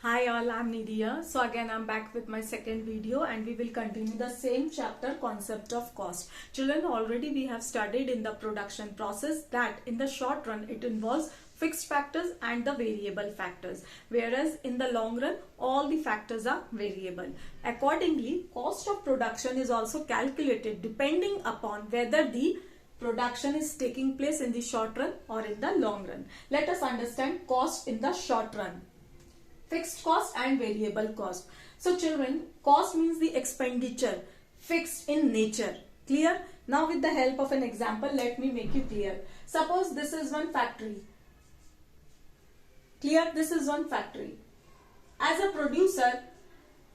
Hi all, I'm Nidhi. So again I'm back with my second video and we will continue the same chapter, concept of cost. Children, already we have studied in the production process that in the short run it involves fixed factors and the variable factors, whereas in the long run all the factors are variable. Accordingly, cost of production is also calculated depending upon whether the production is taking place in the short run or in the long run. Let us understand cost in the short run. Fixed cost and variable cost. So children, cost means the expenditure fixed in nature. Clear? Now with the help of an example, let me make you clear. Suppose this is one factory. Clear? This is one factory. As a producer,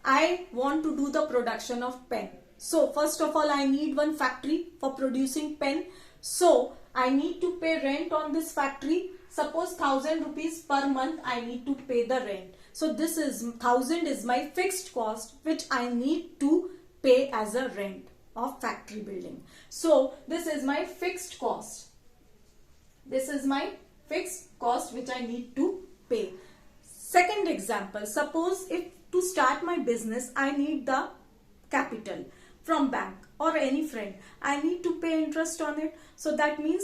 I want to do the production of pen. So first of all, I need one factory for producing pen. So I need to pay rent on this factory. Suppose 1000 rupees per month I need to pay the rent. So this is 1000 is my fixed cost which I need to pay as a rent of factory building. So this is my fixed cost. This is my fixed cost which I need to pay. Second example, suppose if to start my business I need the capital from bank or any friend. I need to pay interest on it. So that means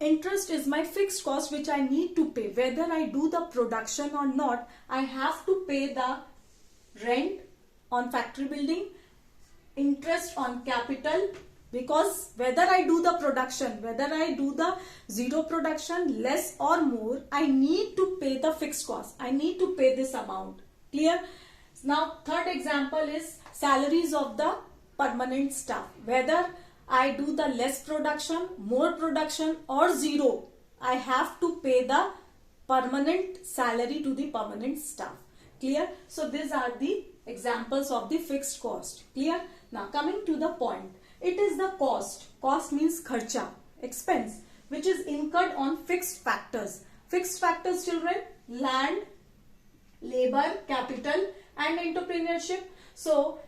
interest is my fixed cost which I need to pay. Whether I do the production or not, I have to pay the rent on factory building, interest on capital, because whether I do the production, whether I do the zero production, less or more, I need to pay the fixed cost. I need to pay this amount. Clear? Now third example is salaries of the permanent staff. Whether I do the less production, more production or zero, I have to pay the permanent salary to the permanent staff. Clear? So these are the examples of the fixed cost. Clear? Now coming to the point. It is the cost. Cost means kharcha, expense, which is incurred on fixed factors. Fixed factors, children, land, labor, capital and entrepreneurship. So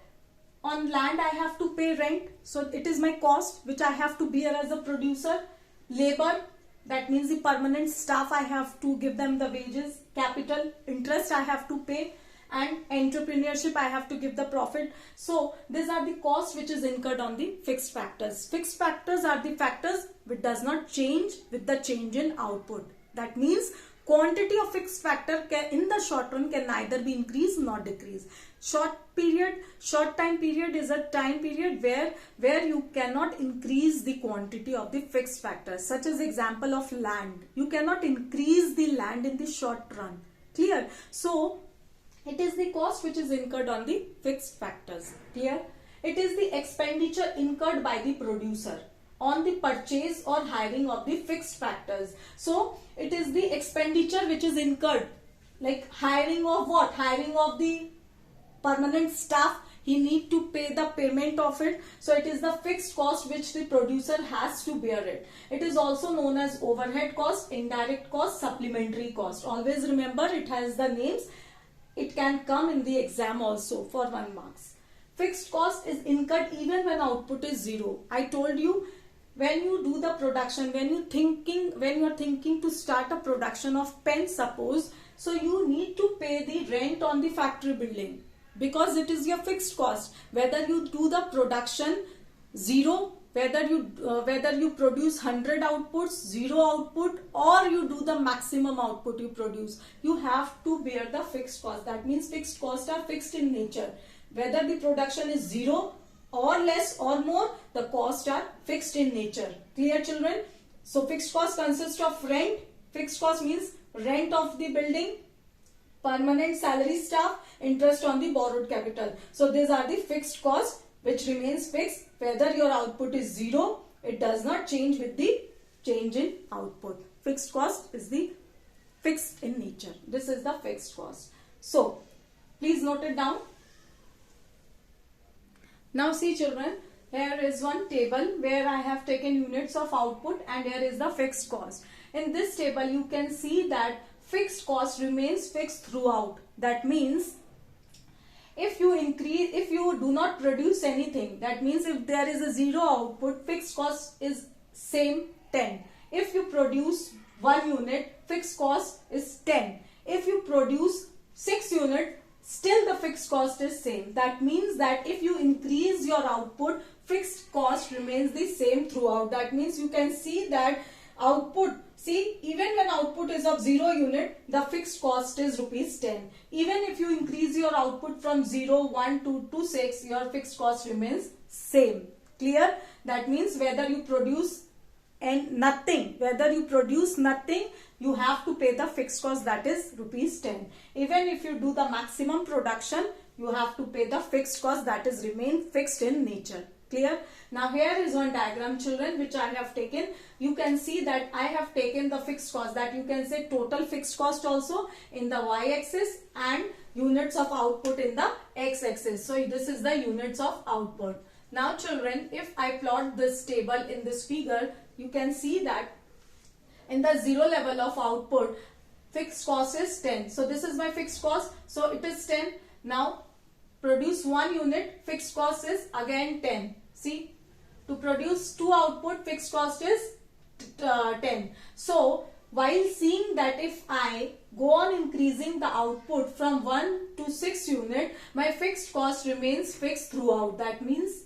on land I have to pay rent, so it is my cost which I have to bear as a producer. Labor, that means the permanent staff, I have to give them the wages. Capital, interest I have to pay, and entrepreneurship I have to give the profit. So these are the costs which is incurred on the fixed factors. Fixed factors are the factors which does not change with the change in output. That means quantity of fixed factor in the short run can neither be increased nor decreased. Short time period is a time period where you cannot increase the quantity of the fixed factors. Such as example of land. You cannot increase the land in the short run. Clear? So it is the cost which is incurred on the fixed factors. Clear? It is the expenditure incurred by the producer on the purchase or hiring of the fixed factors. So it is the expenditure which is incurred, like hiring of what? Hiring of the permanent staff. He need to pay the payment of it. So it is the fixed cost which the producer has to bear it. It is also known as overhead cost, indirect cost, supplementary cost. Always remember it has the names. It can come in the exam also for 1 mark. Fixed cost is incurred even when output is zero. I told you, when you do the production, when you are thinking to start a production of pen, suppose, so you need to pay the rent on the factory building because it is your fixed cost. Whether you do the production zero, whether you produce 100 outputs, zero output, or you do the maximum output you produce, you have to bear the fixed cost. That means fixed costs are fixed in nature. Whether the production is zero or less or more, the costs are fixed in nature. Clear, children? So fixed cost consists of rent. Fixed cost means rent of the building, permanent salary staff, interest on the borrowed capital. So these are the fixed costs which remains fixed. Whether your output is zero, it does not change with the change in output. Fixed cost is the fixed in nature. This is the fixed cost. So please note it down. Now see, children, here is one table where I have taken units of output and here is the fixed cost. In this table you can see that fixed cost remains fixed throughout. That means if you do not produce anything, that means if there is a zero output, fixed cost is same 10. If you produce 1 unit, fixed cost is 10. If you produce 6 units, still the fixed cost is same. That means that if you increase your output, fixed cost remains the same throughout. That means you can see that output, see, even when output is of 0 unit, the fixed cost is rupees 10. Even if you increase your output from 0, 1, 2 to 6, your fixed cost remains same. Clear? That means whether you produce nothing, you have to pay the fixed cost, that is rupees 10. Even if you do the maximum production, you have to pay the fixed cost, that is remain fixed in nature. Clear? Now here is one diagram, children, which I have taken. You can see that I have taken the fixed cost, that you can say total fixed cost also in the y-axis and units of output in the x-axis. So this is the units of output. Now children, if I plot this table in this figure, you can see that in the 0 level of output, fixed cost is 10. So this is my fixed cost. So it is 10. Now produce 1 unit, fixed cost is again 10. See, to produce 2 output, fixed cost is 10. So while seeing that if I go on increasing the output from 1 to 6 unit, my fixed cost remains fixed throughout. That means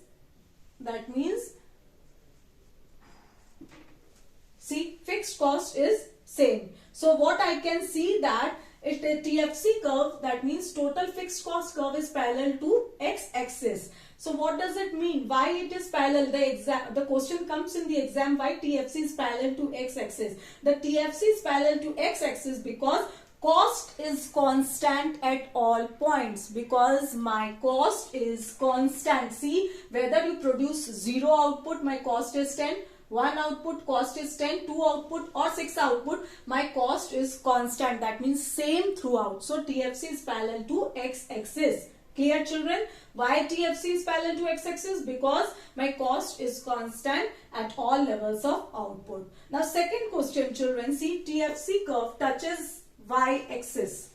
see, fixed cost is same. So what I can see that it a TFC curve, that means total fixed cost curve is parallel to x-axis. So what does it mean? Why it is parallel? The question comes in the exam, why TFC is parallel to x-axis. The TFC is parallel to x-axis because cost is constant at all points, because my cost is constant. See, whether you produce 0 output, my cost is 10. 1 output, cost is 10, 2 output or 6 output, my cost is constant. That means same throughout. So TFC is parallel to x-axis. Clear, children? Why TFC is parallel to x-axis? Because my cost is constant at all levels of output. Now second question, children, see, TFC curve touches y-axis.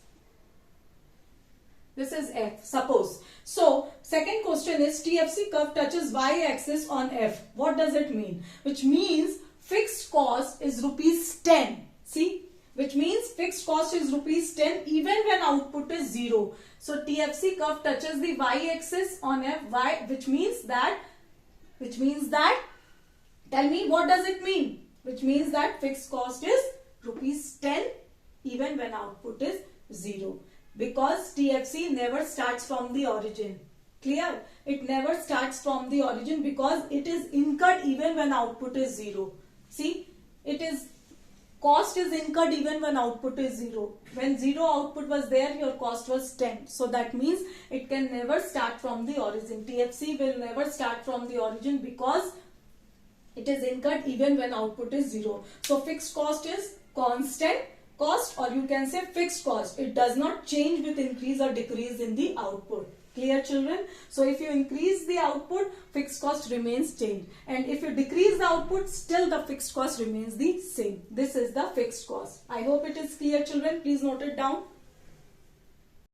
This is F, suppose. So, second question is TFC curve touches y-axis on F. What does it mean? Which means fixed cost is rupees 10. See, which means fixed cost is rupees 10 even when output is 0. So, TFC curve touches the y-axis on F, which means that, tell me what does it mean? Which means that fixed cost is rupees 10 even when output is 0. Because TFC never starts from the origin. Clear? It never starts from the origin because it is incurred even when output is 0. See, cost is incurred even when output is 0. When 0 output was there, your cost was 10. So that means it can never start from the origin. TFC will never start from the origin because it is incurred even when output is 0. So fixed cost is constant cost, or you can say fixed cost. It does not change with increase or decrease in the output. Clear, children? So if you increase the output, fixed cost remains changed, and if you decrease the output, still the fixed cost remains the same. This is the fixed cost. I hope it is clear, children. Please note it down.